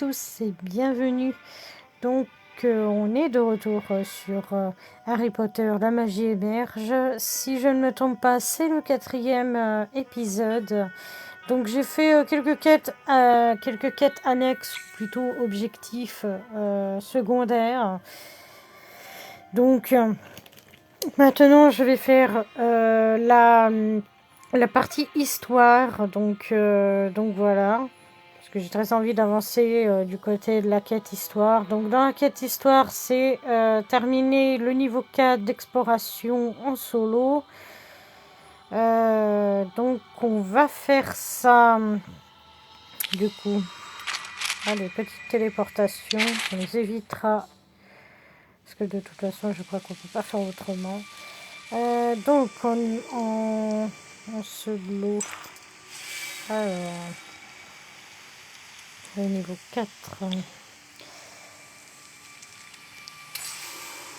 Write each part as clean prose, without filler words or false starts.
tous et bienvenue. Donc, on est de retour sur Harry Potter, la magie émerge. Si je ne me trompe pas, c'est le 4e épisode. Donc, j'ai fait quelques quêtes annexes, plutôt objectifs secondaires. Donc, maintenant, je vais faire la partie histoire. Donc voilà. Parce que j'ai très envie d'avancer du côté de la quête histoire. Donc dans la quête histoire, c'est terminer le niveau 4 d'exploration en solo. Donc on va faire ça. Du coup, allez, petite téléportation. Ça nous évitera. Parce que de toute façon, je crois qu'on ne peut pas faire autrement. Donc en solo. Alors, le niveau 4.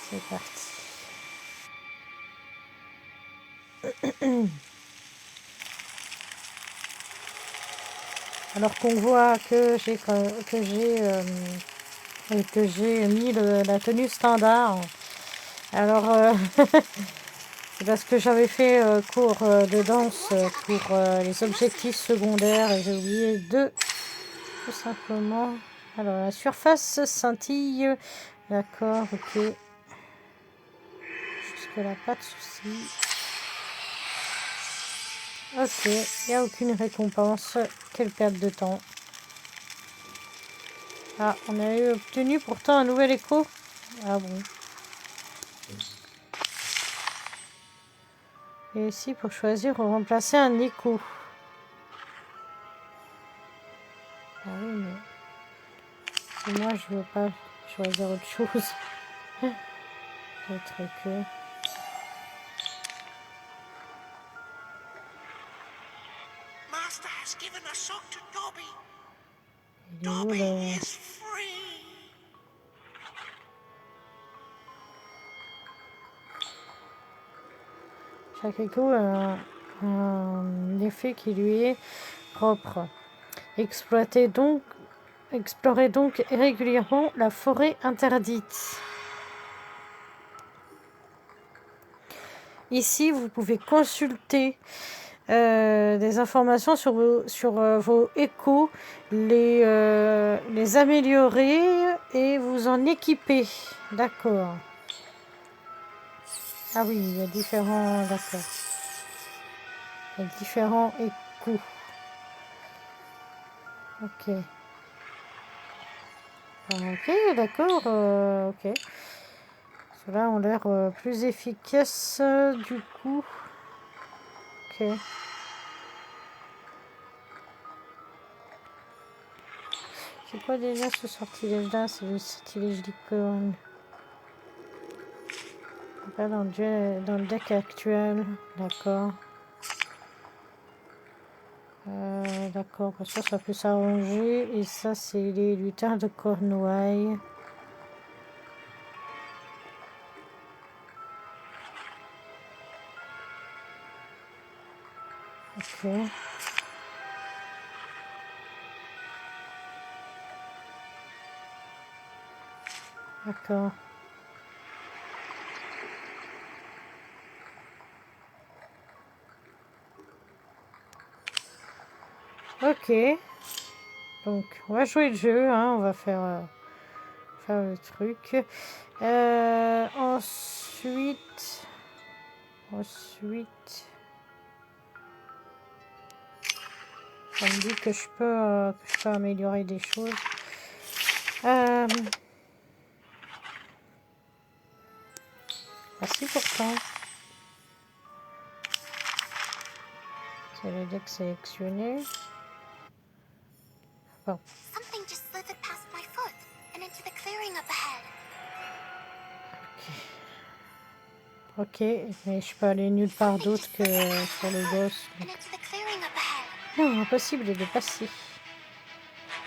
C'est parti. Alors qu'on voit que j'ai mis la tenue standard. Alors c'est parce que j'avais fait cours de danse pour les objectifs secondaires et j'ai oublié de tout simplement. Alors la surface scintille. D'accord, ok. Jusque là, pas de souci. Ok, il n'y a aucune récompense. Quelle perte de temps. Ah, on a obtenu pourtant un nouvel écho. Ah bon. Et ici, pour choisir ou remplacer un écho. Ah oui, mais si moi, je veux pas choisir autre chose. Peut-être que... Il est où le... Chaque écho a un effet qui lui est propre. Explorez donc régulièrement la forêt interdite. Ici, vous pouvez consulter des informations sur vos échos, les améliorer et vous en équiper. D'accord. Ah oui, il y a différents... D'accord. Il y a différents échos. Ok. Ok, d'accord. Ok. Ceux-là ont l'air plus efficaces du coup. Ok. C'est quoi déjà ce sortilège-là? C'est le sortilège licorne. Pas dans le deck actuel. D'accord. D'accord, ça peut s'arranger. Et ça, c'est les lutins de Cornouailles. Ok. D'accord. Ok. Donc, on va jouer le jeu. Hein. On va faire le truc. Ensuite, ça me dit que je peux améliorer des choses. Ah si, pourtant. C'est le deck sélectionné. Bon. Ok, mais je peux aller nulle part d'autre que sur le boss. Donc. Non, impossible de passer.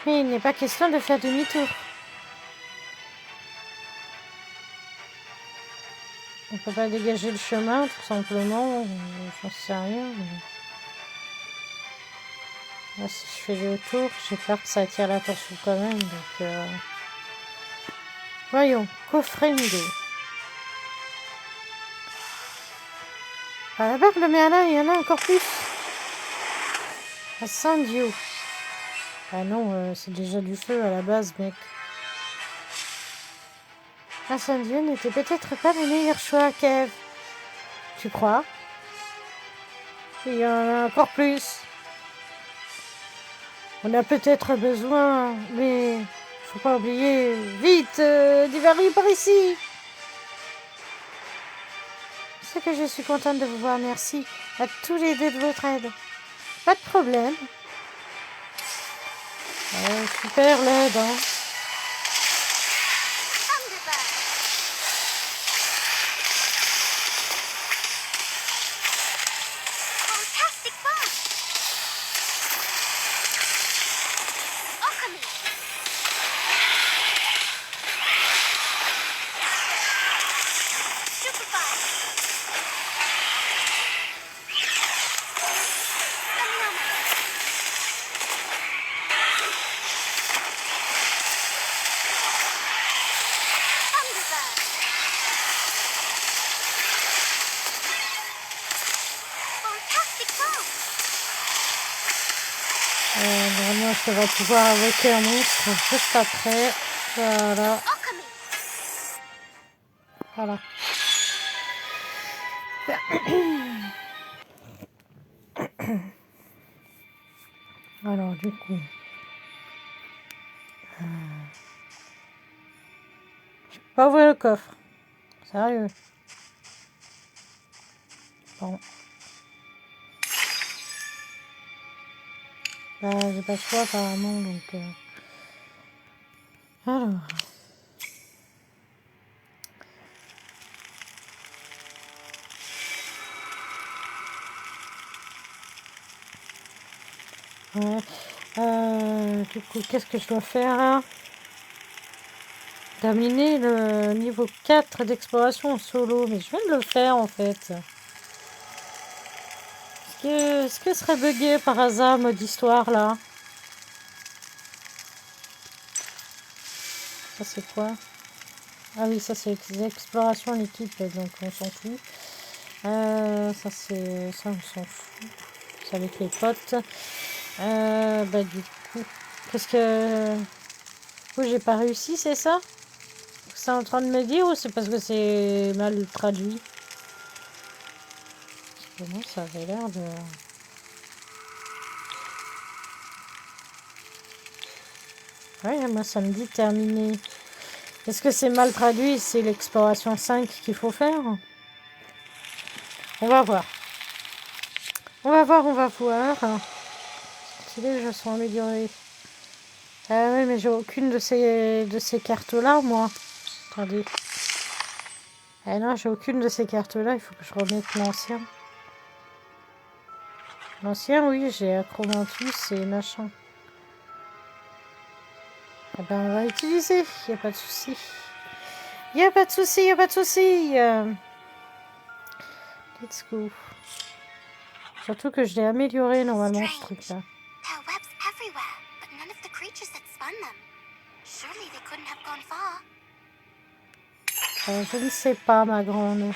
Mais il n'est pas question de faire demi-tour. On peut pas dégager le chemin, tout simplement. J'en sais rien. Mais... Là, si je fais le tour, j'ai peur que ça attire l'attention quand même. Donc, voyons, coffret nudo. À la barre de Merlin, il y en a encore plus. Incendio. Ah non, c'est déjà du feu à la base, mec. Incendio n'était peut-être pas le meilleur choix, Kev. Tu crois? Il y en a encore plus. On a peut-être besoin, mais faut pas oublier. Vite, divertis par ici. C'est que je suis contente de vous voir. Merci à tous les deux de votre aide. Pas de problème. Super l'aide, hein. Normalement, je devrais pouvoir invoquer un monstre juste après. Voilà. Voilà. Alors, du coup... je peux pas ouvrir le coffre. Sérieux. Bon. Bah, j'ai pas le choix apparemment, donc... Alors... Ouais. Du coup, qu'est-ce que je dois faire là? Terminer le niveau 4 d'exploration en solo. Mais je viens de le faire en fait. Est-ce que ce serait bugué par hasard, mode histoire là? Ça c'est quoi? Ah oui, ça c'est l'exploration en équipe, donc on s'en fout. Ça c'est... ça on s'en fout. C'est avec les potes. Bah du coup... Qu'est-ce que... Du coup j'ai pas réussi, c'est ça? C'est en train de me dire ou c'est parce que c'est mal traduit? Comment ça avait l'air de... Ouais, moi ça me dit terminé. Est-ce que c'est mal traduit? C'est l'exploration 5 qu'il faut faire? On va voir. On va voir, on va voir. Si les jeux sont améliorés. Ah oui, mais j'ai aucune de ces cartes-là, moi. Attendez. Ah non, j'ai aucune de ces cartes-là. Il faut que je remette l'ancien. L'ancien, oui, j'ai Acromantus et machin. Eh ben, on va utiliser. Il n'y a pas de souci. Il n'y a pas de souci, il n'y a pas de souci. Let's go. Surtout que je l'ai amélioré normalement, ce truc-là. Je ne sais pas, ma grande.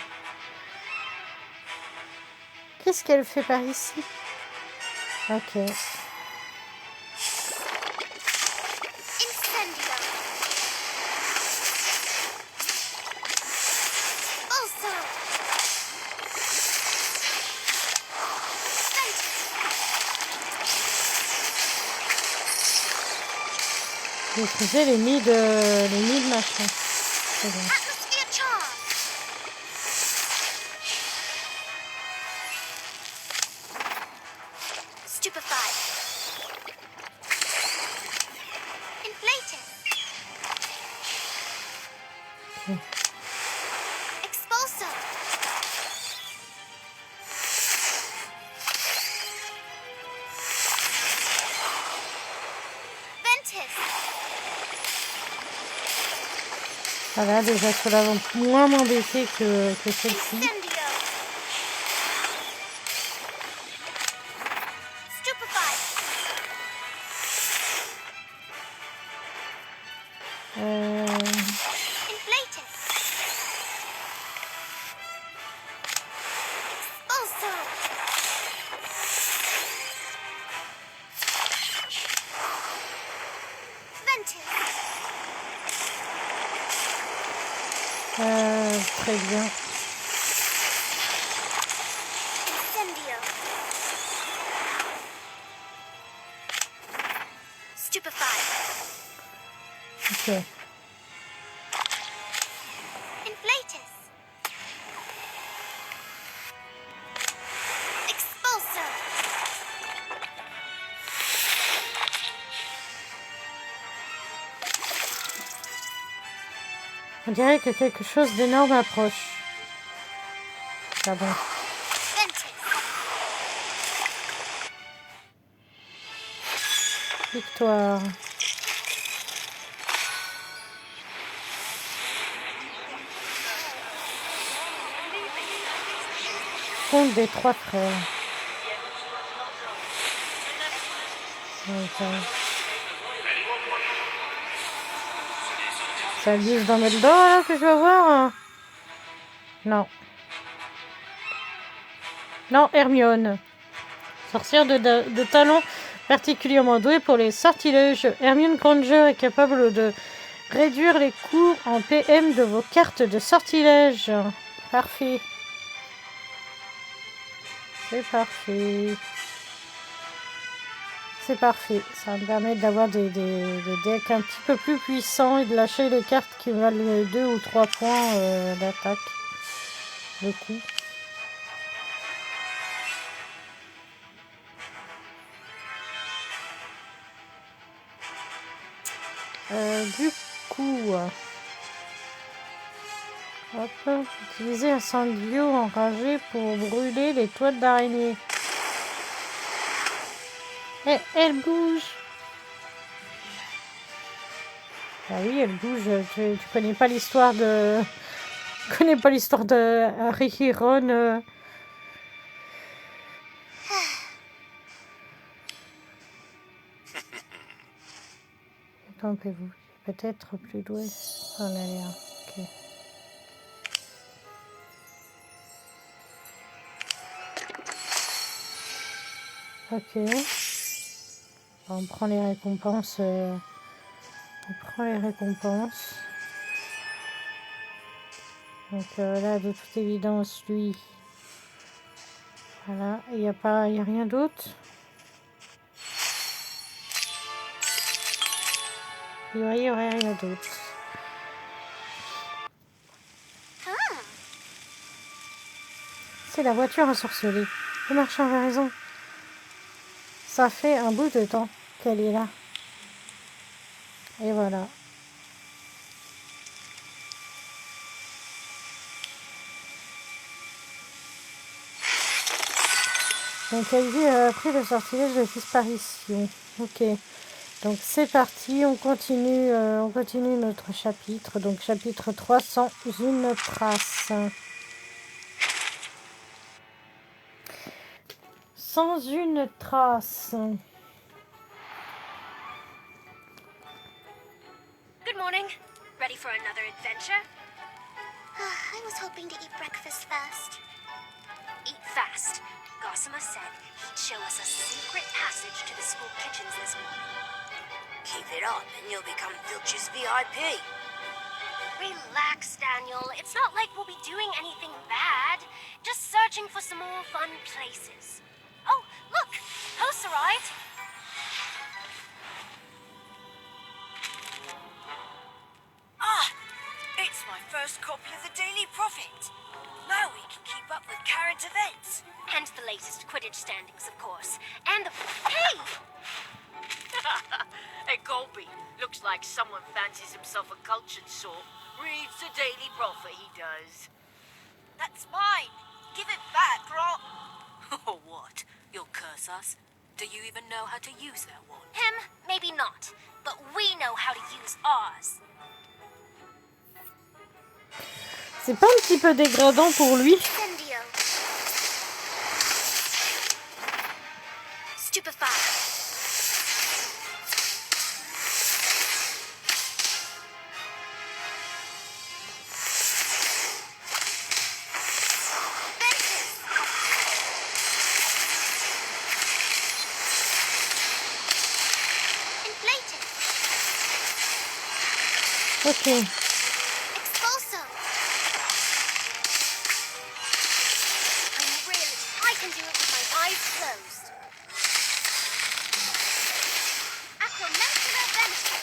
Qu'est-ce qu'elle fait par ici? Ok. J'ai utilisé les nids de machin. C'est bon. Voilà, déjà ceux-là vont moins m'embêter que celle-ci. Très bien. Ok. On dirait que quelque chose d'énorme approche. Ah bon. Victoire. Conte des trois frères. Okay. Ça glisse dans notre dos là que je vais voir. Non. Non, Hermione. Sorcière de talent particulièrement douée pour les sortilèges. Hermione Granger est capable de réduire les coûts en PM de vos cartes de sortilège. Parfait. C'est parfait. C'est parfait. Ça va me permettre d'avoir des decks un petit peu plus puissants et de lâcher les cartes qui valent 2 ou 3 points d'attaque. Le coup. Du coup, hop, utiliser un sanglio enragé pour brûler les toiles d'araignée. Eh, elle bouge. Ah oui, elle bouge. Tu connais pas l'histoire de... Tu connais pas l'histoire de Harry et Ron Campez-vous. Peut-être plus doué. On a l'air. Ok. Ok. On prend les récompenses. On prend les récompenses. Donc là, de toute évidence, lui. Voilà. Il n'y a rien d'autre. Il y aurait rien d'autre. C'est la voiture ensorcelée. Le marchand avait raison. Ça fait un bout de temps qu'elle est là. Et voilà. Donc elle dit après le sortilège de disparition. Ok. Donc c'est parti, on continue notre chapitre. Donc chapitre 3, sans une trace. Sans une trace. Good morning. Ready for another adventure? I was hoping to eat breakfast fast. Eat fast. Gossamer said he'd show us a secret passage to the school kitchens this morning. Keep it up and you'll become Filch's VIP. Relax, Daniel. It's not like we'll be doing anything bad. Just searching for some more fun places. Oh, look! Post arrived. It's my first copy of the Daily Prophet. Now we can keep up with current events. And the latest Quidditch standings, of course. And the... Hey! Hey, Colby. Looks like someone fancies himself a cultured sort. Reads the Daily Prophet, he does. That's mine. Give it back, or Oh, what? You'll curse us? Do you even know how to use that one? Him, maybe not. But we know how to use ours. C'est pas un petit peu dégradant pour lui? Ok. Expulso! I can do it with my eyes closed. Acromantula Venture!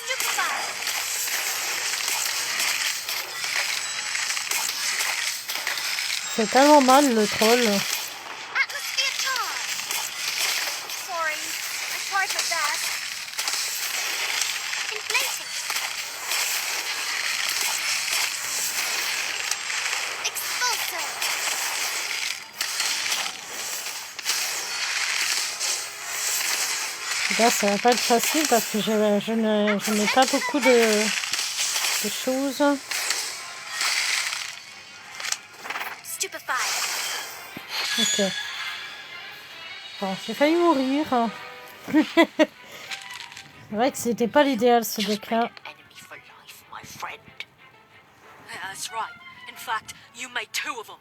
Stupefy! C'est tellement mal le troll. Atmosphere charge! Sorry, I tried my best. Inflating! Expulso! Là, ça va pas être facile parce que je n'ai pas beaucoup de choses. Stupefy! Ok. Bon, j'ai failli mourir. C'est vrai que c'était pas l'idéal ce deck-là. Enemy for life, my friend. Yeah, that's right. In fact, you made two of them.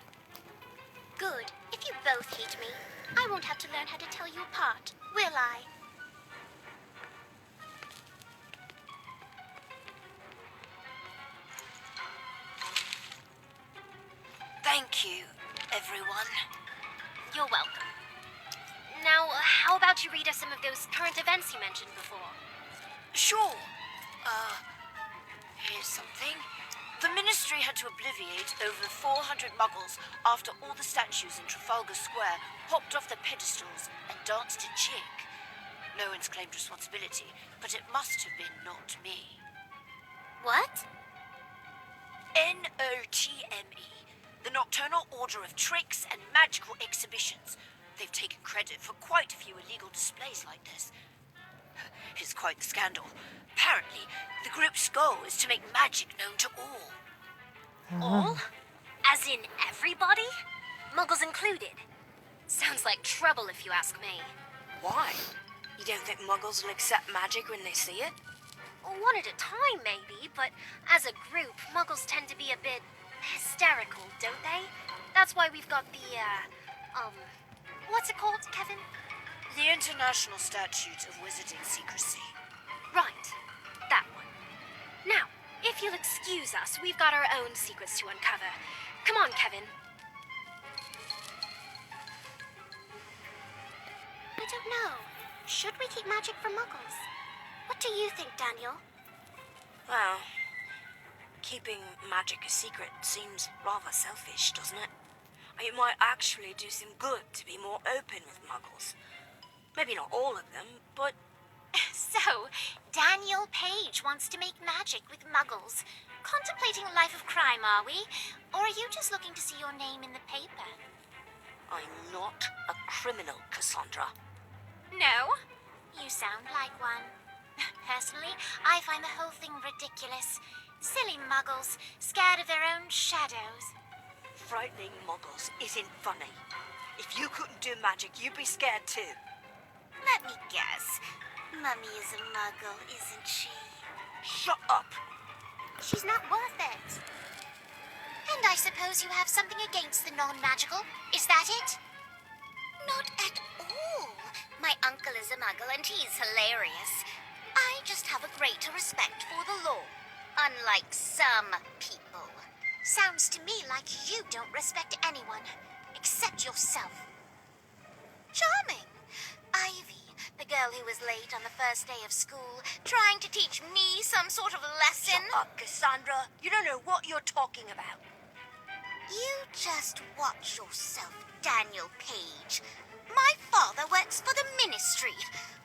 Good. If you both hate me, I won't have to learn how to tell you apart, will I? Thank you, everyone. You're welcome. Now, how about you read us some of those current events you mentioned before? Sure. Here's something. The Ministry had to obliviate over 400 muggles after all the statues in Trafalgar Square popped off their pedestals and danced a jig. No one's claimed responsibility, but it must have been not me. What? NOTME, the Nocturnal Order of Tricks and Magical Exhibitions. They've taken credit for quite a few illegal displays like this. It's quite the scandal. Apparently, the group's goal is to make magic known to all. All? As in everybody? Muggles included? Sounds like trouble if you ask me. Why? You don't think muggles will accept magic when they see it? One at a time, maybe, but as a group, Muggles tend to be a bit hysterical, don't they? That's why we've got the, what's it called, Kevin? The International Statute of Wizarding Secrecy. Right, that one. Now, if you'll excuse us, we've got our own secrets to uncover. Come on, Kevin. I don't know. Should we keep magic from Muggles? What do you think, Daniel? Well, keeping magic a secret seems rather selfish, doesn't it? It might actually do some good to be more open with muggles. Maybe not all of them, but... So, Daniel Page wants to make magic with Muggles. Contemplating a life of crime, are we? Or are you just looking to see your name in the paper? I'm not a criminal, Cassandra. No? You sound like one. Personally, I find the whole thing ridiculous. Silly Muggles, scared of their own shadows. Frightening muggles isn't funny. If you couldn't do magic, you'd be scared too. Let me guess. Mummy is a Muggle, isn't she? Shut up! She's not worth it. And I suppose you have something against the non-magical? Is that it? Not at all. My uncle is a Muggle and he's hilarious. I just have a greater respect for the law. Unlike some people. Sounds to me like you don't respect anyone, except yourself. Charming. Ivy, the girl who was late on the first day of school, trying to teach me some sort of lesson. Shut up, Cassandra. You don't know what you're talking about. You just watch yourself, Daniel Page. My father works for the Ministry.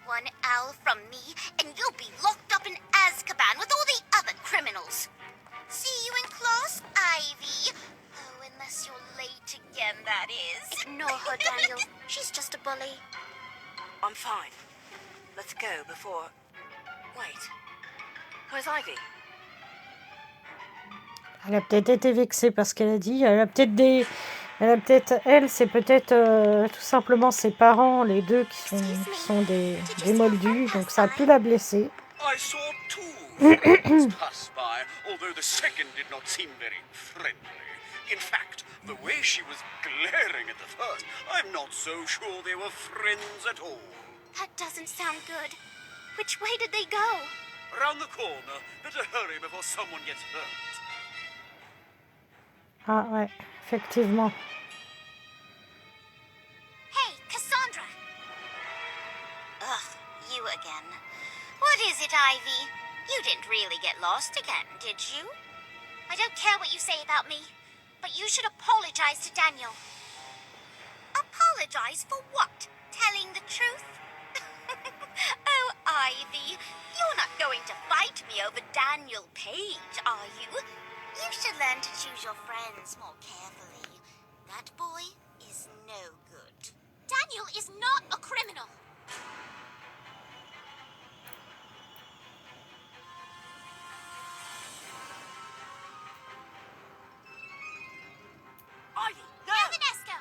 One owl from me, and you'll be locked up in Azkaban with all the other criminals. See you in class, Ivy. Oh, unless you're late again, that is. Ignore her, Daniel. She's just a bully. I'm fine. Let's go before... Wait. Where's Ivy? Elle a peut-être été vexée parce qu'elle a dit. Elle, c'est peut-être tout simplement ses parents, les deux qui sont des moldus, donc ça a pu la blesser. I saw two friends pass by, although the second did not seem very friendly. In fact, the way she was glaring at the first, I'm not so sure they were friends at all. That doesn't sound good. Which way did they go? Round the corner. Better hurry before someone gets hurt. Ah ouais, effectivement. Hey, Cassandra! Ugh, you again. What is it, Ivy? You didn't really get lost again, did you? I don't care what you say about me, but you should apologize to Daniel. Apologize for what? Telling the truth? Oh, Ivy, you're not going to fight me over Daniel Page, are you? You should learn to choose your friends more carefully. That boy is no good. Daniel is not a criminal. Ivy, no! Ernesto!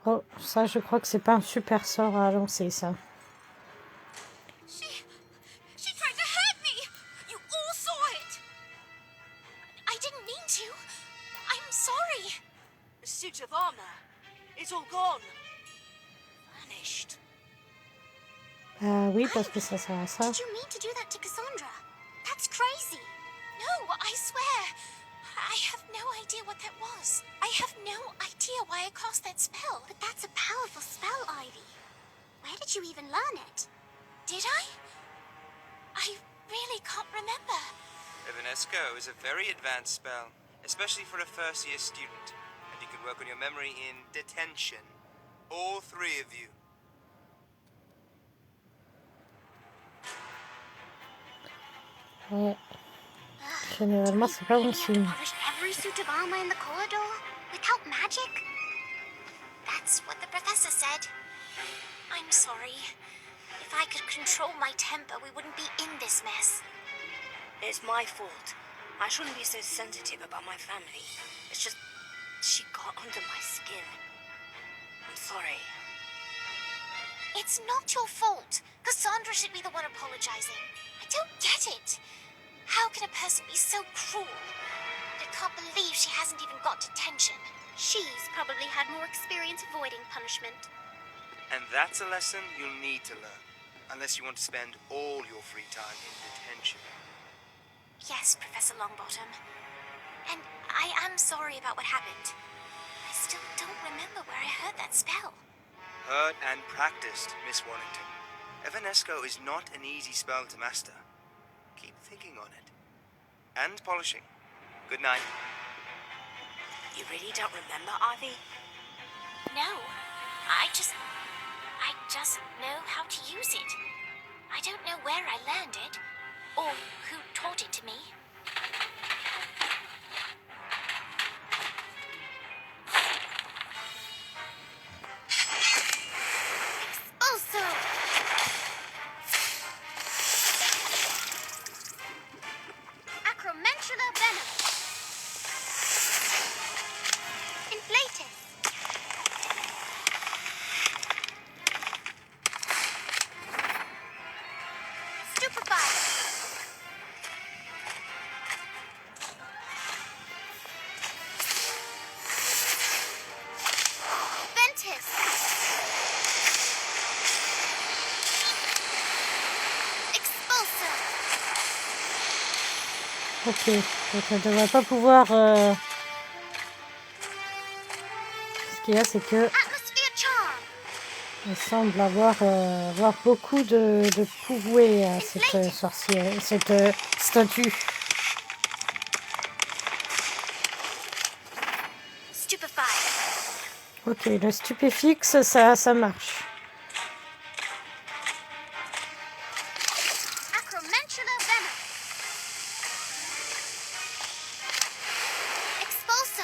Oh, ça, je crois que c'est pas un super sort à lancer, ça. She tried to hurt me! You all saw it! I didn't mean to. I'm sorry. The suit of armor. It's all gone. Vanished. Oui, parce que ça sert à ça. Did you mean to do that to Cassandra? That's crazy. No, I swear. I have no idea what that was. I have no idea why I cast that spell. But that's a powerful spell, Ivy. Where did you even learn it? Did I? I really can't remember. Evanesco is a very advanced spell, especially for a first-year student. And you can work on your memory in detention. All three of you. Ouais. Généralement, c'est pas bon signe. Polished every suit of armor in the corridor without magic? That's what the professor said. I'm sorry. If I could control my temper, we wouldn't be in this mess. It's my fault. I shouldn't be so sensitive about my family. It's just she got under my skin. I'm sorry. It's not your fault. Cassandra should be the one apologizing. I don't get it. How can a person be so cruel? I can't believe she hasn't even got detention. She's probably had more experience avoiding punishment. And that's a lesson you'll need to learn, unless you want to spend all your free time in detention. Yes, Professor Longbottom. And I am sorry about what happened. I still don't remember where I heard that spell. Heard and practiced, Miss Warrington. Evanesco is not an easy spell to master. Keep thinking on it. And polishing. Good night. You really don't remember, Ivy? No, I just know how to use it. I don't know where I learned it, or who taught it to me. Also, Acromantula venom. Inflatus. Stupefy. Ventus. Expulsor. Ok, donc elle devrait pas pouvoir... Ce qu'il y a, c'est que Atmosphere charm. elle semble avoir beaucoup de pouvoir, cette sorcière, cette statue. Stupefy. Ok, le stupéfixe, ça marche. Acromantula venom. Expulso.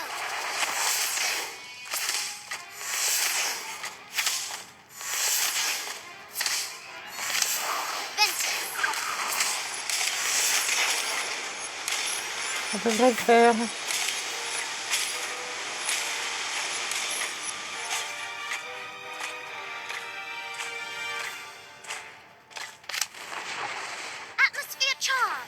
Ventus. Ça devrait le faire. Atmosphere charm.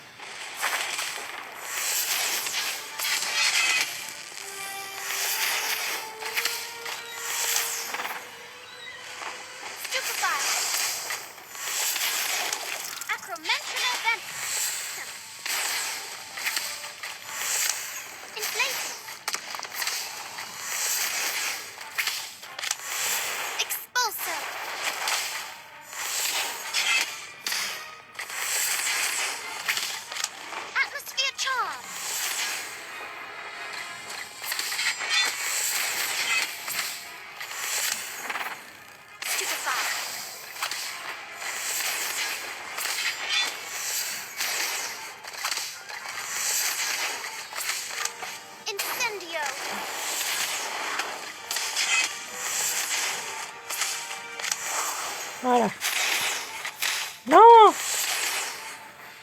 Voilà. Non!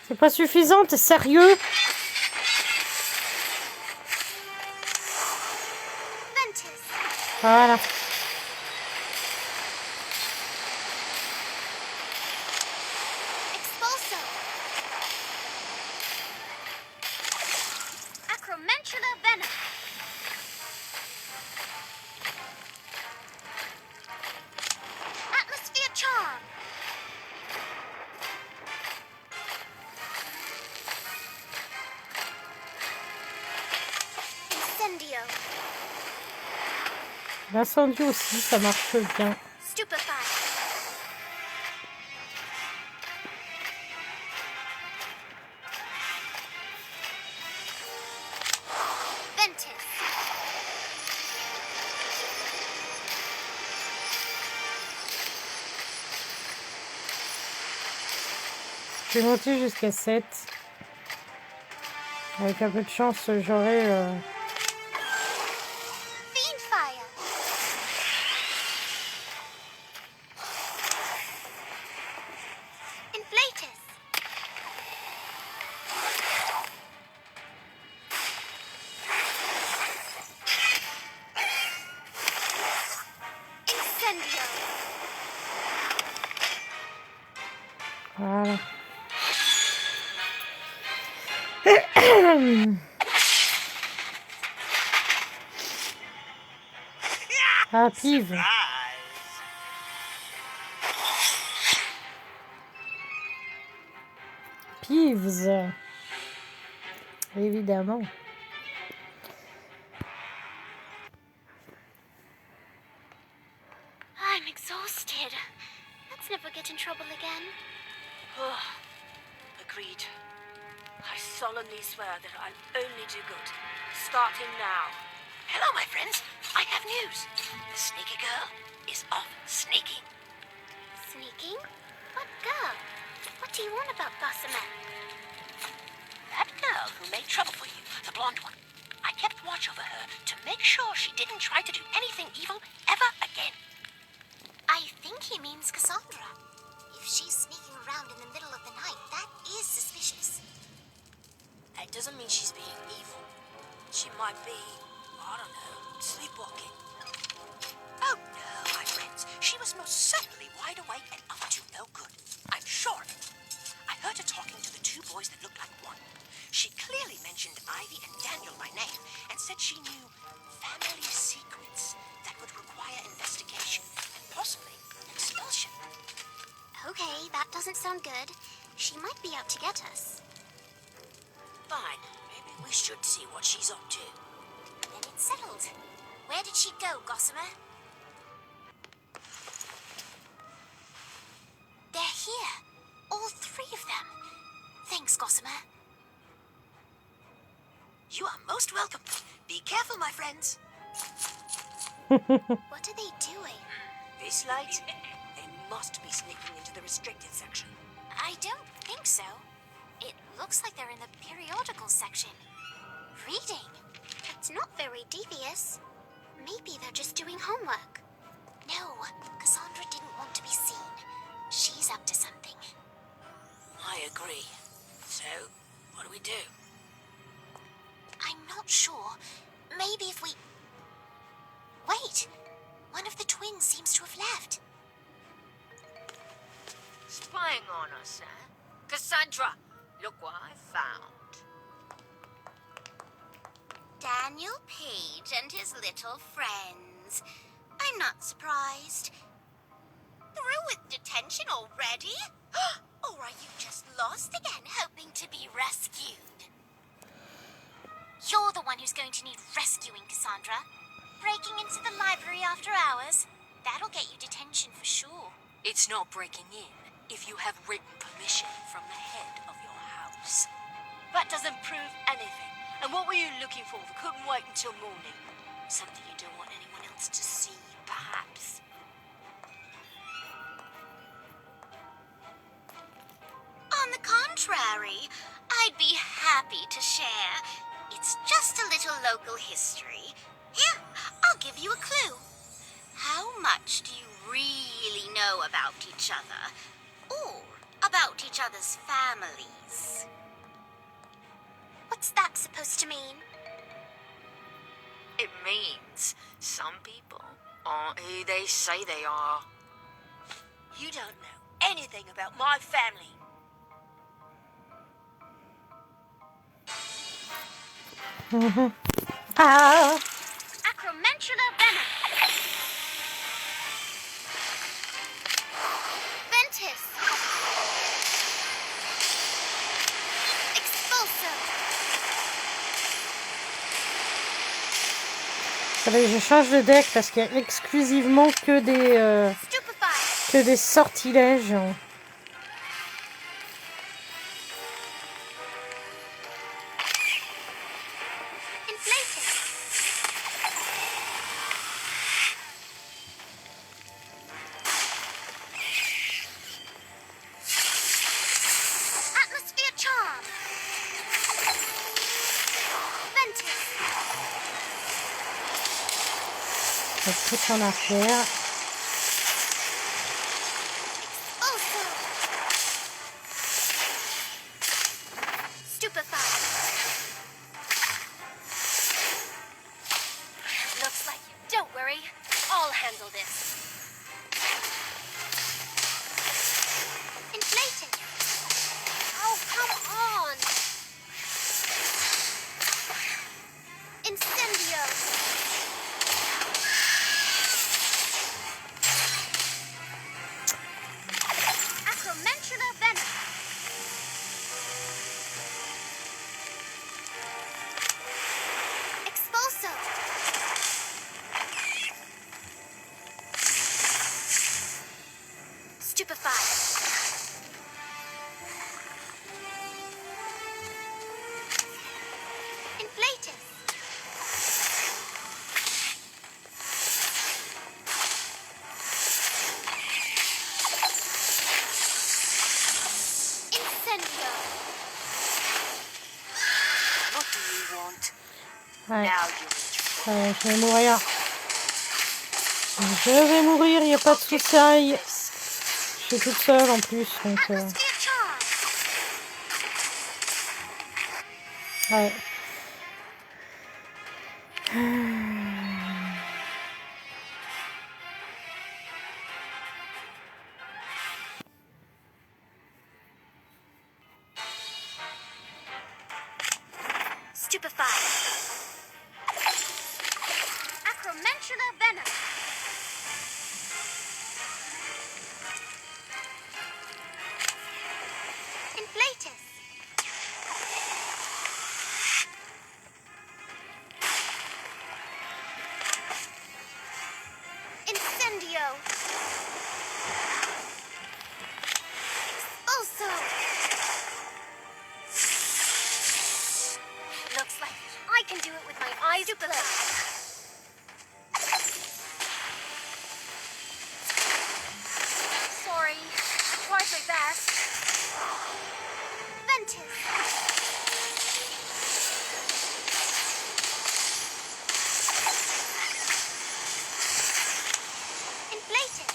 C'est pas suffisant, t'es sérieux? Ventus. Voilà. Expulso. Acromantula venom. Atmosphere charm. Incendio. L'incendie aussi, ça marche bien. Stupefy. Ventus. Je vais monter jusqu'à 7. Avec un peu de chance, j'aurai... Fiend fire. Inflatus. Incendio. Voilà. Ah, Pive. Peeves. Évidemment. I'm exhausted. Let's never get in trouble again. Oh, agreed. I solemnly swear that I'll only do good, starting now. Hello, my friends. I have news. The sneaky girl is off sneaking. Sneaking? What girl? What do you want about Gossamer? That girl who made trouble for you, the blonde one. I kept watch over her to make sure she didn't try to do anything evil ever again. I think he means Cassandra. If she's sneaking around in the middle of the night, that is suspicious. That doesn't mean she's being evil. She might be, I don't know, sleepwalking. Oh no, my friends. She was most certainly wide awake and up to no good. I'm sure of it. I heard her talking to the two boys that looked like one. She clearly mentioned Ivy and Daniel by name and said she knew family secrets that would require investigation and possibly expulsion. Okay, that doesn't sound good. She might be out to get us. Fine. Maybe we should see what she's up to. Then it's settled. Where did she go, Gossamer? They're here. All three of them. Thanks, Gossamer. You are most welcome. Be careful, my friends. What are they doing? This light, they must be sneaking into the restricted section. I don't think so. It looks like they're in the periodical section. Reading. It's not very devious. Maybe they're just doing homework. No, Cassandra didn't want to be seen. She's up to something. I agree. So, what do we do? I'm not sure. Maybe if we... Wait! One of the twins seems to have left. Spying on us, eh? Cassandra, look what I found. Daniel Page and his little friends. I'm not surprised. Through with detention already? Or are you just lost again, hoping to be rescued? You're the one who's going to need rescuing, Cassandra. Breaking into the library after hours? That'll get you detention for sure. It's not breaking in if you have written permission from the head of your house. That doesn't prove anything. And what were you looking for that couldn't wait until morning? Something you don't want anyone else to see, perhaps. On the contrary, I'd be happy to share. It's just a little local history. Here, I'll give you a clue. How much do you really know about each other, or about each other's families. What's that supposed to mean? It means some people aren't who they say they are. You don't know anything about my family. Ah! Acromantula venom. Ventus. Expulso. Allez, je change de deck parce qu'il y a exclusivement que des sortilèges. Atmosphere charm. Ventus. Tout en affaire. Also. Stupefy. Looks like you. Don't worry. I'll handle this. Inflated. Oh, come on. Incendio. Acromantula venom. Expulso. Stupefy. Inflatus. Incendio. What do you want? Ouais. Now you're in trouble. Ouais, je vais mourir. Je vais mourir, il n'y a pas de soucis. Je suis toute seule en plus, donc... Atmosphere charm. ouais. Stupefy. Acromantula venom. Inflatus. Incendio. Expulso. Looks like I can do it with my eyes closed. Sorry, tried my best. Ventus. Inflated.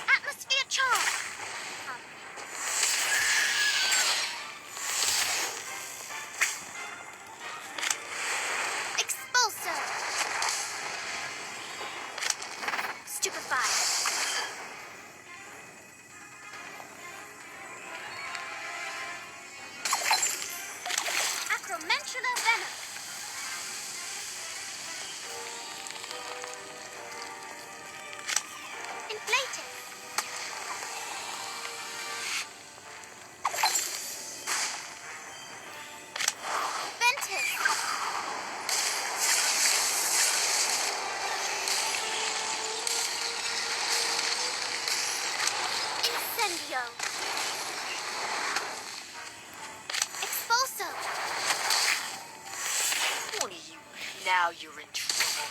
Atmosphere charm. Expulso. Stupefy. Acromantula venom. Inflated. Ventus. Incendio. Expulso. What are you? Now you're in trouble.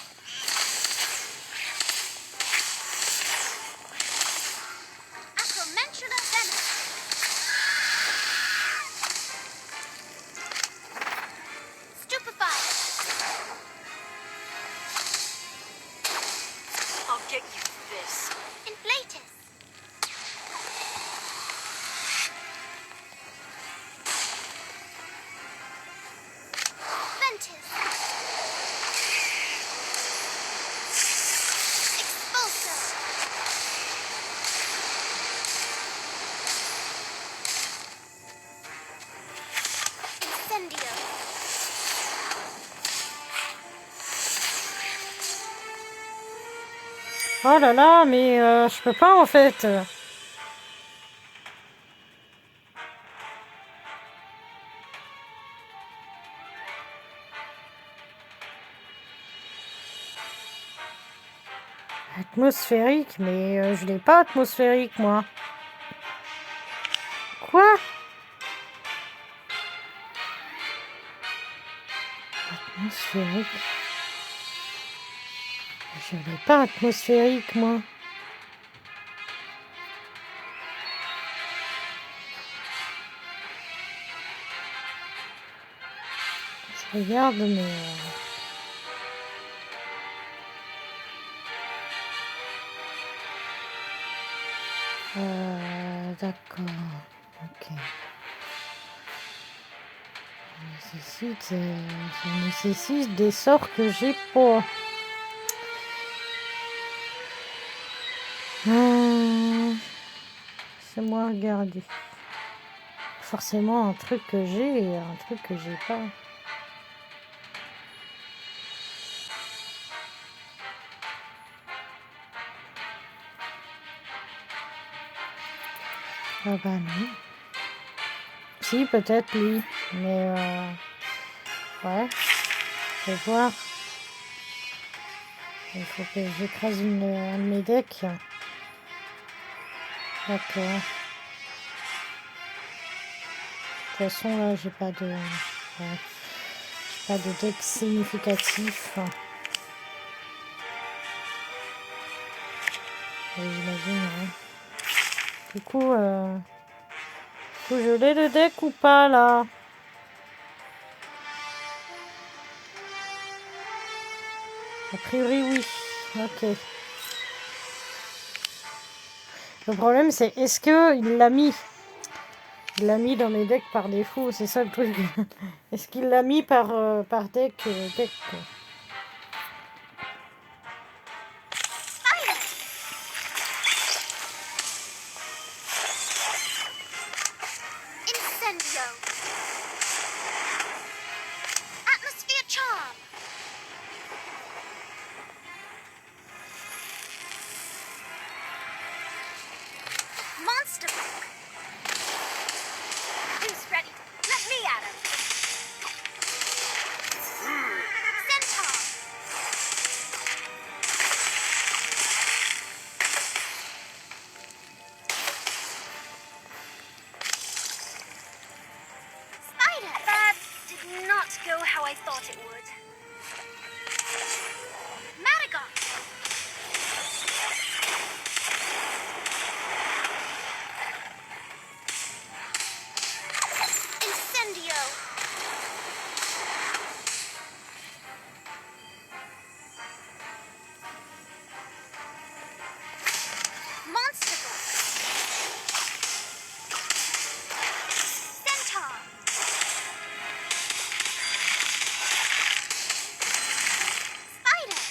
Acromantula venom. Stupefy. Oh là là, mais je peux pas en fait. Atmosphérique, mais je l'ai pas atmosphérique moi. Quoi? Atmosphérique. Je l'ai pas atmosphérique moi. Je regarde mais... d'accord. Ok. Ça nécessite des sorts que j'ai pas. C'est moi regarder. Forcément un truc que j'ai et un truc que j'ai pas. Ah bah non. Si, peut-être lui. Mais ouais. Je vais voir. Il faut que j'écrase un de mes decks. D'accord. De toute façon, là, j'ai pas de... ouais. J'ai pas de deck significatif. J'imagine, ouais. Du coup, faut geler le deck ou pas, là? A priori, oui. Ok. Le problème, c'est est-ce qu'il l'a mis? Il l'a mis dans mes decks par défaut, c'est ça le truc. Est-ce qu'il l'a mis par deck, quoi. Incendio. Atmosphere charm. Monster book. Who's ready? Let me at him. Centaur. Spider. That did not go how I thought it would. Madagon. Incendio. Monster book. Centaur. Spider.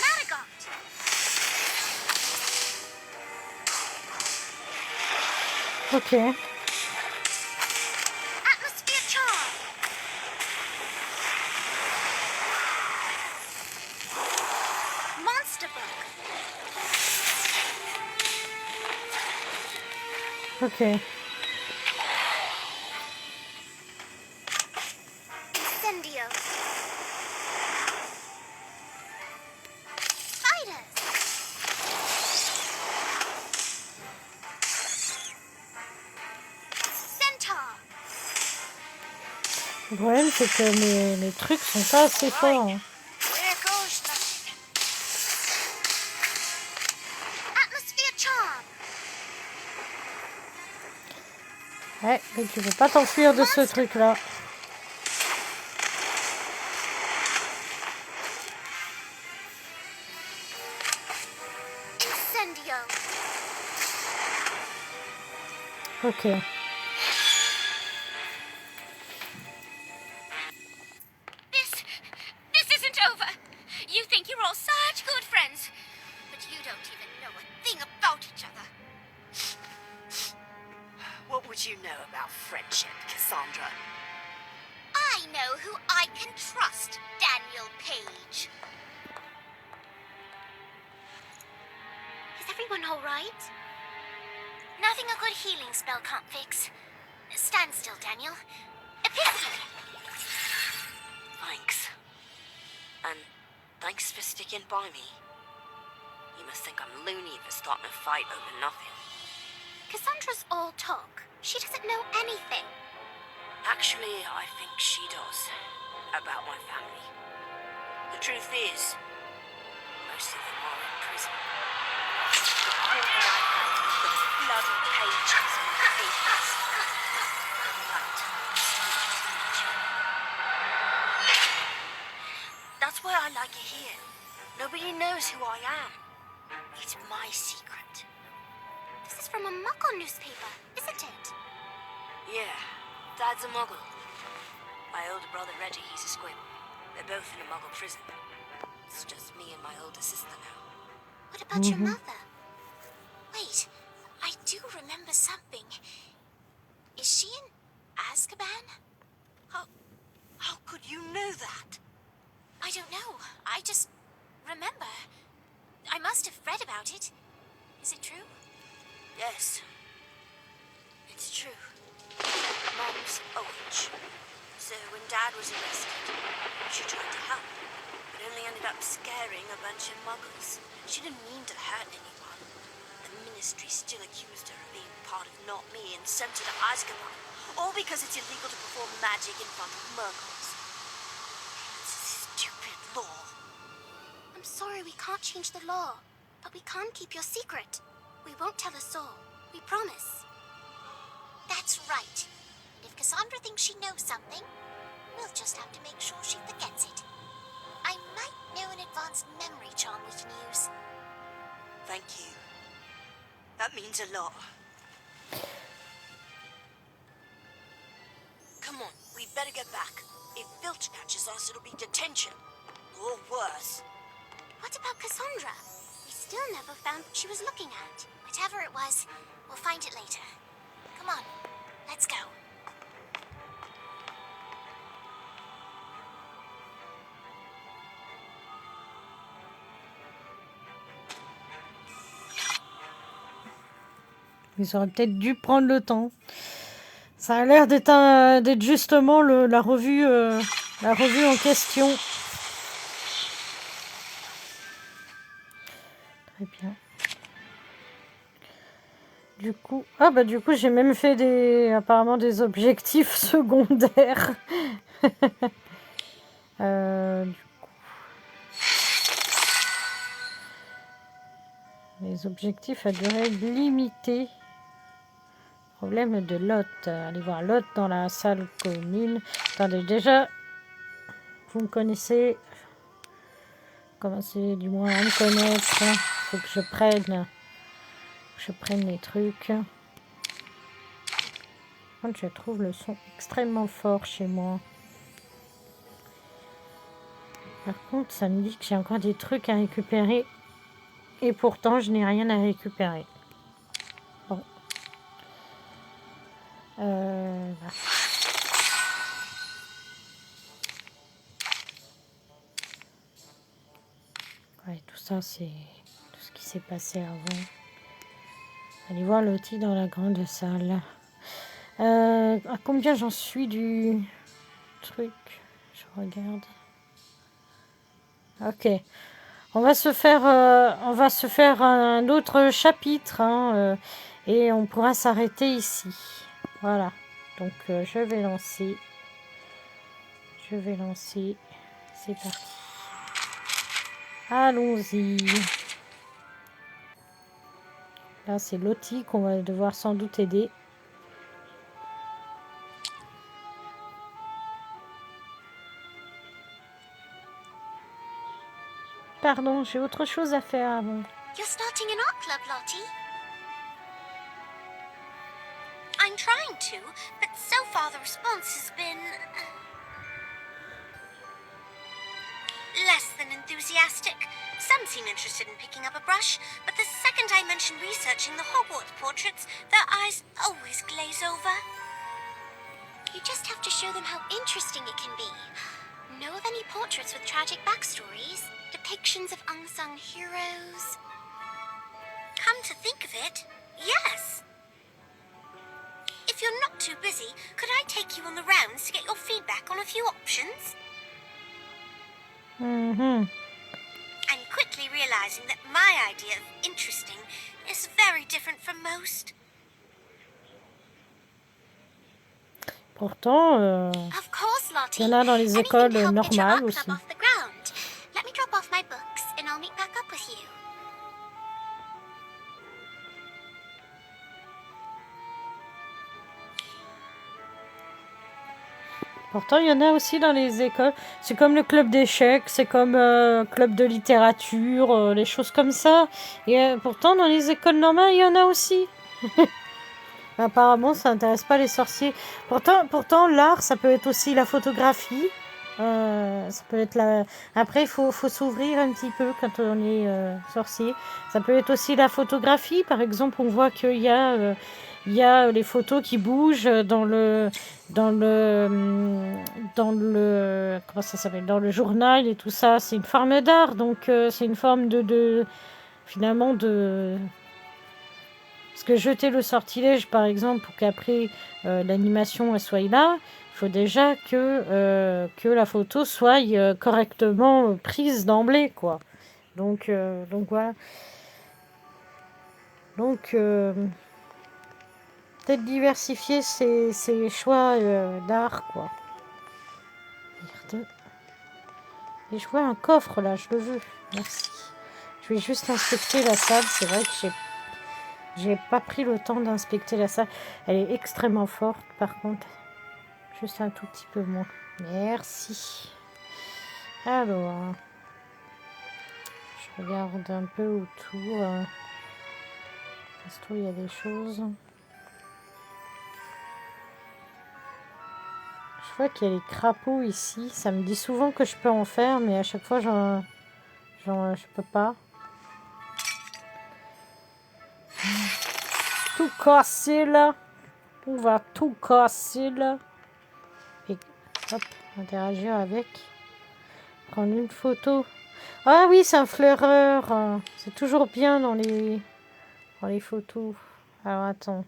Madagon. Ok. Atmosphere charm. Monster book. Ok. Incendio. Spiders. Centaur. Le problème, c'est que mes trucs sont pas assez forts. Hein. There goes nothing. Atmosphere charm. Ouais, mais tu peux pas t'enfuir de ce truc-là. Incendio. Ok. This isn't over. You think you're all such good friends, but you don't even know a thing about each other. What would you know about friendship, Cassandra? I know who I can trust, Daniel Page. Is everyone all right? Nothing a good healing spell can't fix. Stand still, Daniel. Epiphany! Thanks. And thanks for sticking by me. You must think I'm loony for starting a fight over nothing. Cassandra's all talk. She doesn't know anything. Actually, I think she does. About my family. The truth is, most of them are in prison. All I have is the bloody pages and the papers. That's why I like it here. Nobody knows who I am. It's my secret. This is from a Muggle newspaper, isn't it? Yeah, Dad's a Muggle. My older brother Reggie, he's a Squib. They're both in a Muggle prison. It's just me and my older sister now. What about your mother? Wait, I do remember something. Is she in Azkaban? How could you know that? I don't know. I just remember. I must have read about it. Is it true? Yes. It's true. Mom's a witch. So when Dad was arrested, she tried to help, but only ended up scaring a bunch of Muggles. She didn't mean to hurt anyone. The Ministry still accused her of being part of Not Me and sent her to Azkaban, all because it's illegal to perform magic in front of Muggles. It's a stupid law. I'm sorry we can't change the law, but we can keep your secret. We won't tell us all. We promise. That's right. If Cassandra thinks she knows something, we'll just have to make sure she forgets it. I might know an advanced memory charm we can use. Thank you. That means a lot. Come on, we better get back. If Filch catches us, it'll be detention. Or worse. What about Cassandra? We still never found what she was looking at. Whatever it was, we'll find it later. Come on, let's go. Ils auraient peut-être dû prendre le temps. Ça a l'air d'être justement la revue en question. Très bien. Du coup, j'ai même fait apparemment des objectifs secondaires. Du coup, les objectifs à durée limitée. Problème de Lot. Allez voir Lot dans la salle commune. Attendez, déjà, vous me connaissez. Commencez du moins à me connaître. Faut que je prenne les trucs. Par contre, je trouve le son extrêmement fort chez moi. Par contre, ça me dit que j'ai encore des trucs à récupérer. Et pourtant, je n'ai rien à récupérer. Bon. Là. Ouais, tout ça, c'est tout ce qui s'est passé avant. Allez voir Lottie dans la grande salle. À combien j'en suis du truc? Je regarde. Ok. On va se faire un autre chapitre. Et on pourra s'arrêter ici. Voilà. Donc, je vais lancer. C'est parti. Allons-y. Là, c'est Lottie qu'on va devoir sans doute aider. Pardon, j'ai autre chose à faire avant. You're starting an art club, Lottie? I'm trying to, but so far the response has been less than enthusiastic. Some seem interested in picking up a brush, but the second I mention researching the Hogwarts portraits, their eyes always glaze over. You just have to show them how interesting it can be. Know of any portraits with tragic backstories? Depictions of unsung heroes? Come to think of it, yes. If you're not too busy, could I take you on the rounds to get your feedback on a few options? I'm quickly realizing that my idea of interesting is very different from most. Pourtant, Of course, Lottie. il y en a dans les Anything to écoles help get your normales art aussi. club off the ground. Let me drop off my books and I'll meet back up with you. Pourtant, il y en a aussi dans les écoles. C'est comme le club d'échecs, c'est comme club de littérature, les choses comme ça. Et pourtant, dans les écoles normales, il y en a aussi. Apparemment, ça n'intéresse pas les sorciers. Pourtant, l'art, ça peut être aussi la photographie. Ça peut être la... Après, il faut s'ouvrir un petit peu quand on est sorcier. Ça peut être aussi la photographie. Par exemple, on voit qu'il y a les photos qui bougent dans le comment ça s'appelle, dans le journal et tout ça. C'est une forme d'art. Donc, c'est une forme finalement de... Parce que jeter le sortilège, par exemple, pour qu'après l'animation elle soit là, il faut déjà que la photo soit correctement prise d'emblée, quoi. Donc voilà. Donc, peut-être diversifier ses choix d'art, quoi. Merde. Et je vois un coffre, là, je le veux. Merci. Je vais juste inspecter la salle. C'est vrai que j'ai pas pris le temps d'inspecter la salle. Elle est extrêmement forte, par contre. Juste un tout petit peu moins. Merci. Alors, je regarde un peu autour. Est-ce qu'il y a des choses? Je vois qu'il y a les crapauds ici. Ça me dit souvent que je peux en faire, mais à chaque fois, je peux pas. Tout casser là. On va tout casser là. Et hop, interagir avec. Prendre une photo. Ah oui, c'est un fleureur. C'est toujours bien dans les photos. Alors attends.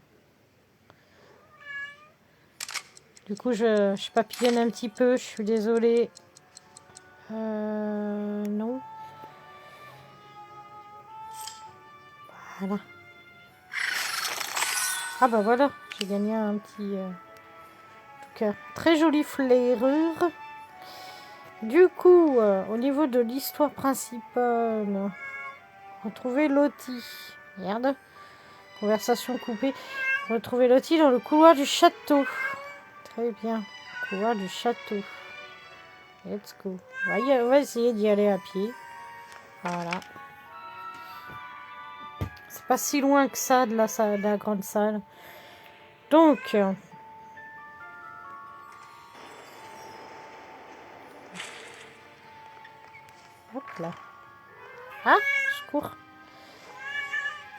Du coup, je papillonne un petit peu. Je suis désolée. Non. Voilà. Ah bah voilà. J'ai gagné un petit... En tout cas, très jolie flairure. Du coup, au niveau de l'histoire principale, retrouver Lottie. Merde. Conversation coupée. Retrouver Lottie dans le couloir du château. Très bien. Couloir du château. Let's go. On va essayer d'y aller à pied. Voilà. C'est pas si loin que ça de la grande salle. Donc... hop là. Ah, je cours.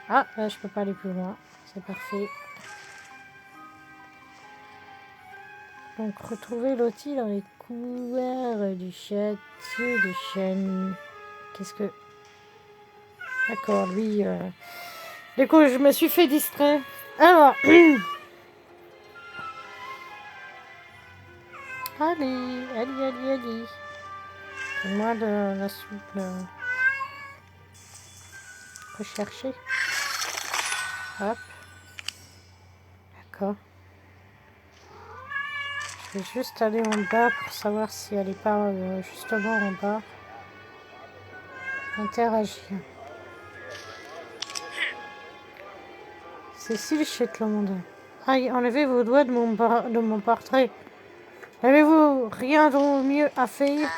Ah, là, je peux pas aller plus loin. C'est parfait. Donc, retrouver Lottie dans les couloirs du château de Chêne. Qu'est-ce que... D'accord, lui... Du coup, je me suis fait distraire. Alors... allez. Moi, de la suite de... rechercher. Hop. D'accord. Je vais juste aller en bas pour savoir si elle n'est pas justement en bas. Interagir. Cécile Shetland. Aïe, enlevez vos doigts de mon portrait. N'avez-vous rien de mieux à faire?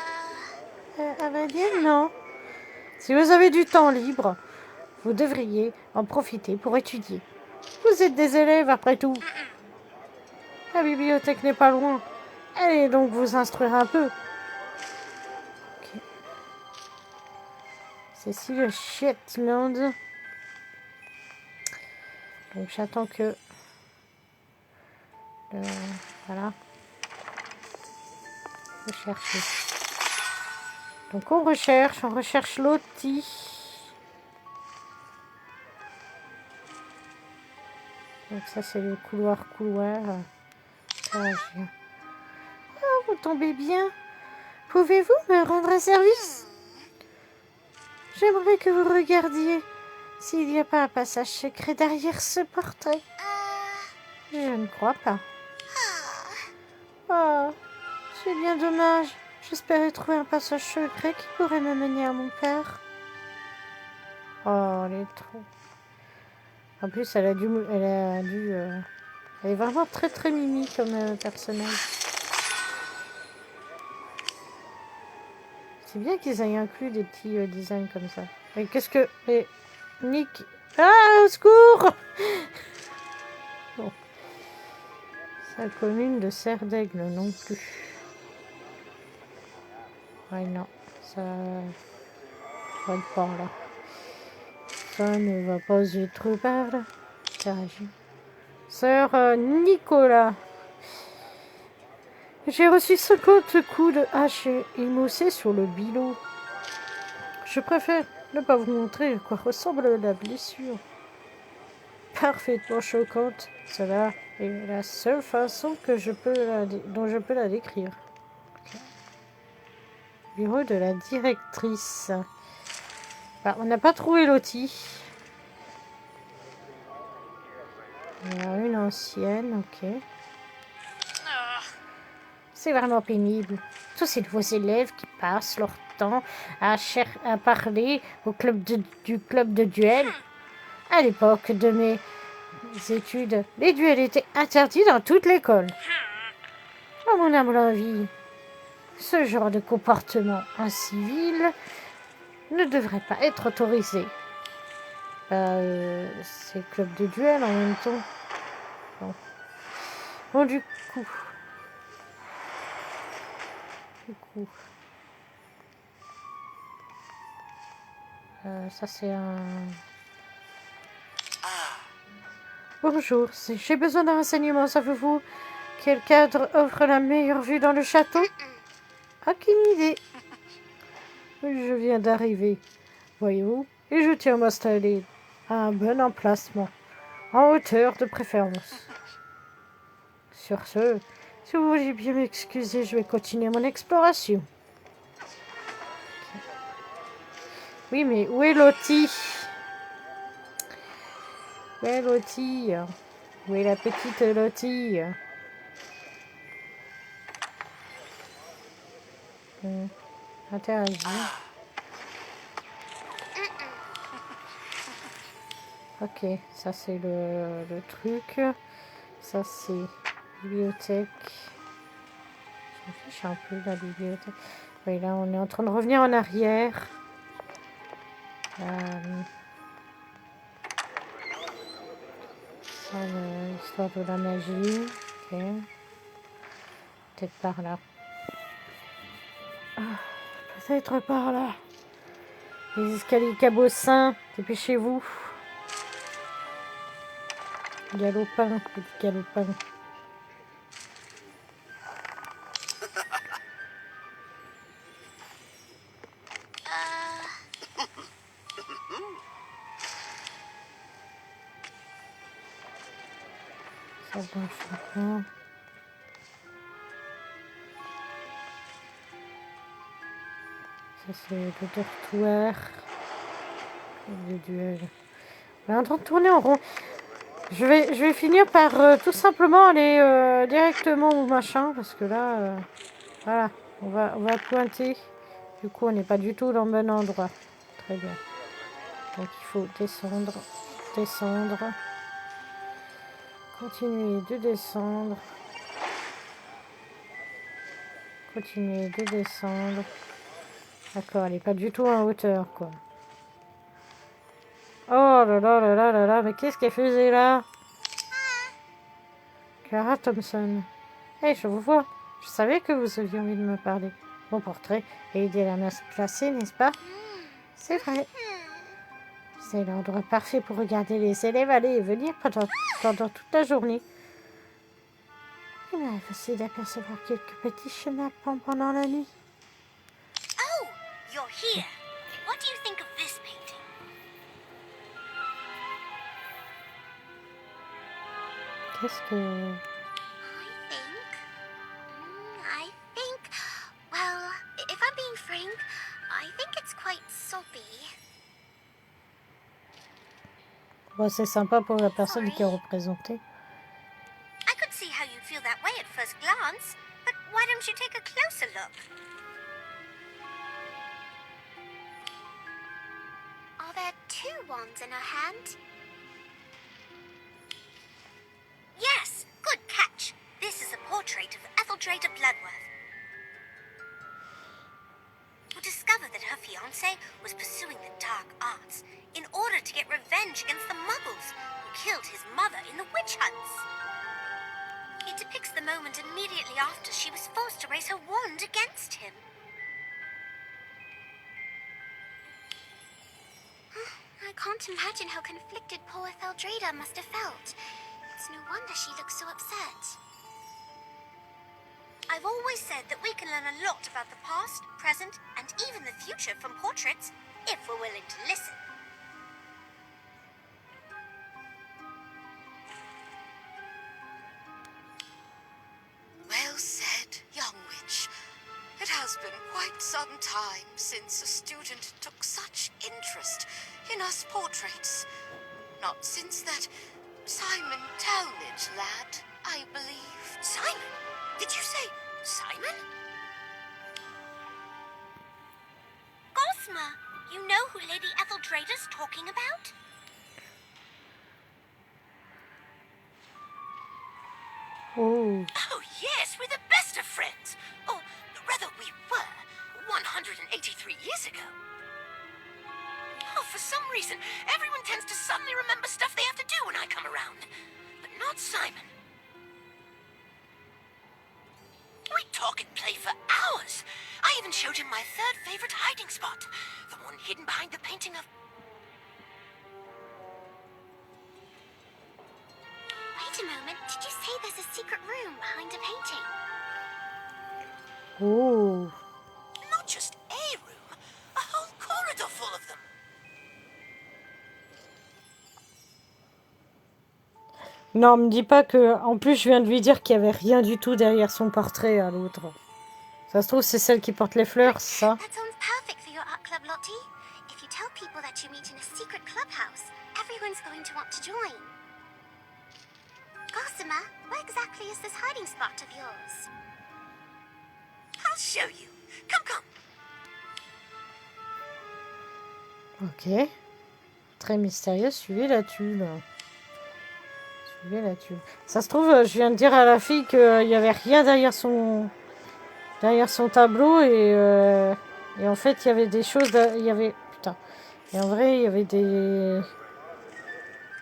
À vrai dire, non. Si vous avez du temps libre, vous devriez en profiter pour étudier. Vous êtes des élèves, après tout. La bibliothèque n'est pas loin. Allez donc vous instruire un peu. Ok. Cécile Shetland. Donc j'attends que... voilà. Rechercher. Donc on recherche Lottie. Donc ça c'est le couloir. Ah, vous tombez bien. Pouvez-vous me rendre un service? J'aimerais que vous regardiez s'il n'y a pas un passage secret derrière ce portrait. Je ne crois pas. Oh, c'est bien dommage. J'espérais trouver un passage secret qui pourrait me mener à mon père. Oh, elle est trop... En plus, elle est vraiment très très mimi comme personnage. C'est bien qu'ils aient inclus des petits designs comme ça. Mais qu'est-ce que... Mais... Nick... Ah, au secours! Bon. Sa commune de Serre d'Aigle non plus. Ouais, non. Ça... va par là. Ça ne va pas du tout par là. Sœur Nicolas. J'ai reçu 50 coups de hache émoussés sur le bidon. Je préfère ne pas vous montrer à quoi ressemble la blessure. Parfaitement choquante. Cela est la seule façon dont je peux la décrire. Okay. Bureau de la directrice. Ah, on n'a pas trouvé Lottie. Il y en a une ancienne, ok. C'est vraiment pénible. Tous ces nouveaux élèves qui passent leur temps à parler du club de duel. À l'époque de mes études, les duels étaient interdits dans toute l'école. À mon humble avis, ce genre de comportement incivil ne devrait pas être autorisé. C'est le club de duel en même temps. Bon, du coup... ça c'est un... Bonjour, j'ai besoin d'un renseignement, savez-vous quel cadre offre la meilleure vue dans le château? Aucune idée. Je viens d'arriver, voyez-vous, et je tiens à m'installer à un bon emplacement, en hauteur de préférence. Sur ce, si vous voulez bien m'excuser, je vais continuer mon exploration. Oui, mais où est Lottie? Où est Lottie? Où est la petite Lottie? Interagir. Ok, ça c'est le truc. Ça c'est bibliothèque. Je m'en fiche un peu la bibliothèque. Oui, là on est en train de revenir en arrière. Ça, l'histoire de la magie. Ok. Peut-être par là. Peut-être par là. Les escaliers cabossins, dépêchez-vous. Galopin, petit galopin. Ça blanche. Ça c'est le dortoir. Le duel. On est en train de tourner en rond. Je vais finir par tout simplement aller directement au machin. Parce que là, voilà, on va pointer. Du coup, on n'est pas du tout dans le bon endroit. Très bien. Donc il faut descendre. Continuer de descendre. Continuer de descendre. D'accord, elle n'est pas du tout en hauteur, quoi. Oh là là là là là là, mais qu'est-ce qu'elle faisait là? Clara Thompson. Hey, je vous vois. Je savais que vous aviez envie de me parler. Mon portrait est idéalement placé, n'est-ce pas? C'est vrai. C'est l'endroit parfait pour regarder les élèves aller et venir pendant toute la journée. Il m'arrive aussi d'apercevoir quelques petits chenapans pendant la nuit. Oh, you're here. What do you think of this painting? Qu'est-ce que... I think, well, if I'm being frank, I think it's quite soppy. Bon, c'est sympa pour la personne qui est représentée. I could see how you'd feel that way at first glance, but why don't you take a closer look? Are there two wands in her hand? Yes, good catch. This is a portrait of Etheldrada Bloodworth, who discovered that her fiancé was pursuing the dark arts in order to get revenge against the Muggles who killed his mother in the witch hunts. It depicts the moment immediately after she was forced to raise her wand against him. I can't imagine how conflicted poor Etheldrada must have felt. It's no wonder she looks so upset. I've always said that we can learn a lot about the past, present, and even the future from portraits, if we're willing to listen. Well said, young witch. It has been quite some time since a student took such interest in us portraits. Not since that Simon Talmadge lad, I believe. Simon? Did you say Simon? Gosma, you know who Lady Etheldrada's talking about? Oh, Oh, yes, we're the best of friends. Or rather, we were 183 years ago. Oh, for some reason, everyone tends to suddenly remember stuff they have to do when I come around. But not Simon. We talk and play for hours. I even showed him my third favorite hiding spot. The one hidden behind the painting of... Wait a moment, did you say there's a secret room behind a painting? oh. Not just a room, a whole corridor full of them. Non, me dis pas que... En plus, je viens de lui dire qu'il y avait rien du tout derrière son portrait à l'autre. Ça se trouve, c'est celle qui porte les fleurs, c'est ça? That sounds perfect for your art club, Lottie. If you tell people that you meet in a secret clubhouse, everyone's going to want to join. Gossamer, where exactly is this hiding spot of yours? I'll show you. Come, come. Ok. Très mystérieux, suivez la tulle. Suivez la tulle. Ça se trouve, je viens de dire à la fille qu'il n'y avait rien derrière son tableau et en fait, il y avait des choses... Il y avait... Putain. Et en vrai, il y avait des... Il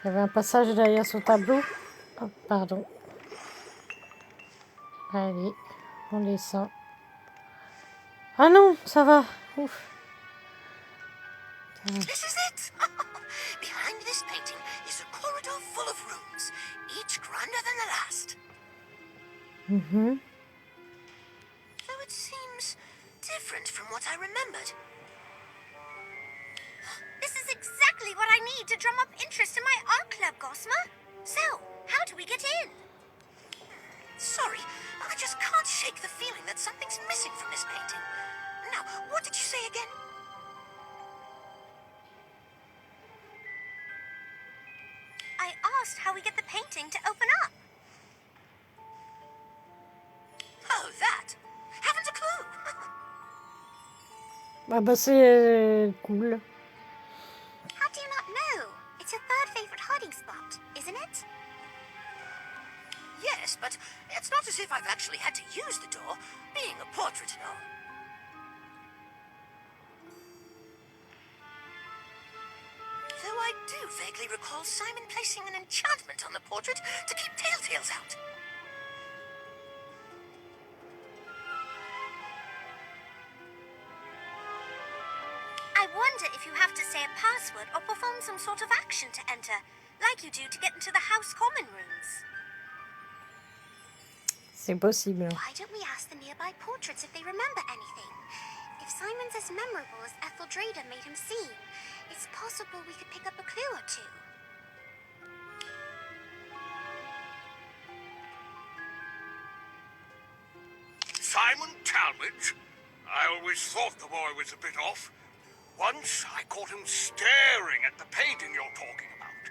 y avait un passage derrière son tableau. Oh, pardon. Allez, on descend. Ah non, ça va. Ouf. This is it. Behind this painting is a corridor full of rooms, each grander than the last. Mhm. Though it seems different from what I remembered. This is exactly what I need to drum up interest in my art club, Gossamer. So, how do we get in? Sorry, I just can't shake the feeling that something's missing from this painting. Now, what did you say again? I asked how we get the painting to open up. Oh, that. Haven't a clue. Ah bah c'est cool. How do you not know? It's your third favorite hiding spot, isn't it? Yes, but it's not as if I've actually had to use the door, being a portrait and all. Though I do vaguely recall Simon placing an enchantment on the portrait to keep telltales out. I wonder if you have to say a password or perform some sort of action to enter, like you do to get into the house common rooms. C'est possible. Why don't we ask the nearby portraits if they remember anything? If Simon's as memorable as Etheldreda made him seem, it's possible we could pick up a clue or two. Simon Talmadge? I always thought the boy was a bit off. Once I caught him staring at the painting you're talking about.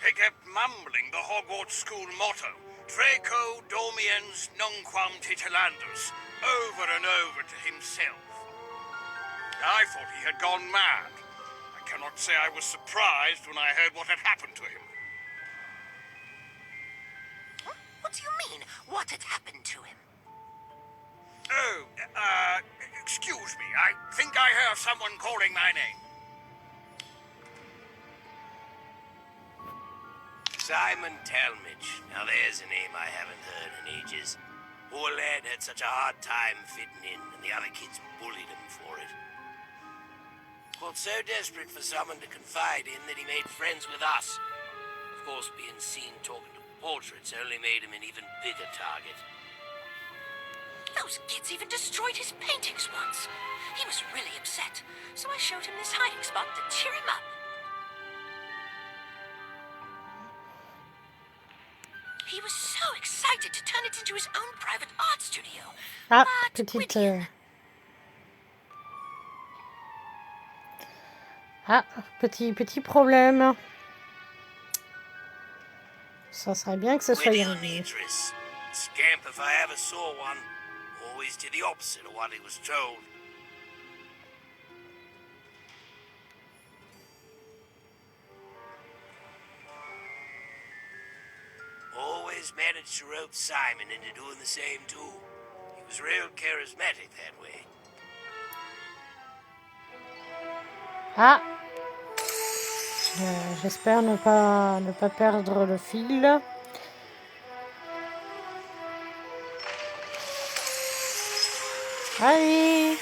He kept mumbling the Hogwarts school motto, Draco Domiens Nunquam Titilandus, over and over to himself. I thought he had gone mad. I cannot say I was surprised when I heard what had happened to him. What do you mean? What had happened to him? Oh, excuse me. I think I hear someone calling my name. Simon Talmadge. Now there's a name I haven't heard in ages. Poor lad had such a hard time fitting in, and the other kids bullied him for it. Got so desperate for someone to confide in that he made friends with us. Of course, being seen talking to portraits only made him an even bigger target. Those kids even destroyed his paintings once. He was really upset, so I showed him this hiding spot to cheer him up. He was so excited to turn it into his own private art studio. Ah, But petite... Whittier, petit problème. Ça serait bien que ce soit Whittier réglé. Idris. Scamp if I ever saw one. Always did the opposite of what he was told. Always managed to rope Simon into doing the same too. He was real charismatic that way. Ah, j'espère ne pas perdre le fil. Allez.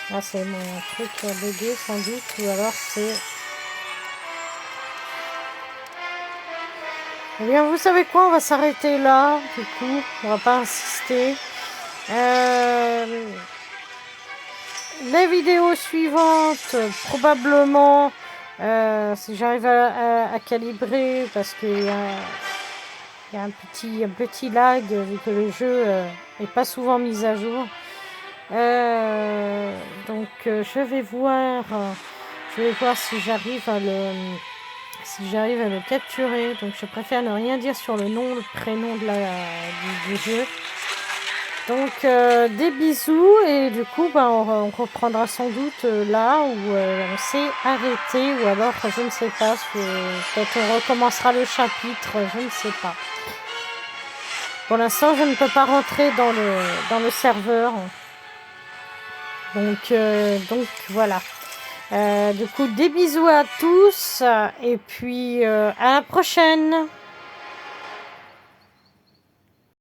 Là, c'est mon truc qui a bugué sans doute, ou alors c'est... Eh bien, vous savez quoi, on va s'arrêter là, du coup, on va pas insister. Les vidéos suivantes, probablement, si j'arrive à calibrer, parce qu'il y a un petit lag, vu que le jeu n'est pas souvent mis à jour. Donc, je vais voir si j'arrive à le capturer. Donc je préfère ne rien dire sur le nom, le prénom du jeu. Donc des bisous, et du coup on reprendra sans doute là où on s'est arrêté, ou alors je ne sais pas, peut-être on recommencera le chapitre, je ne sais pas. Pour l'instant je ne peux pas rentrer dans le serveur. Donc voilà. Du coup, des bisous à tous, et puis à la prochaine.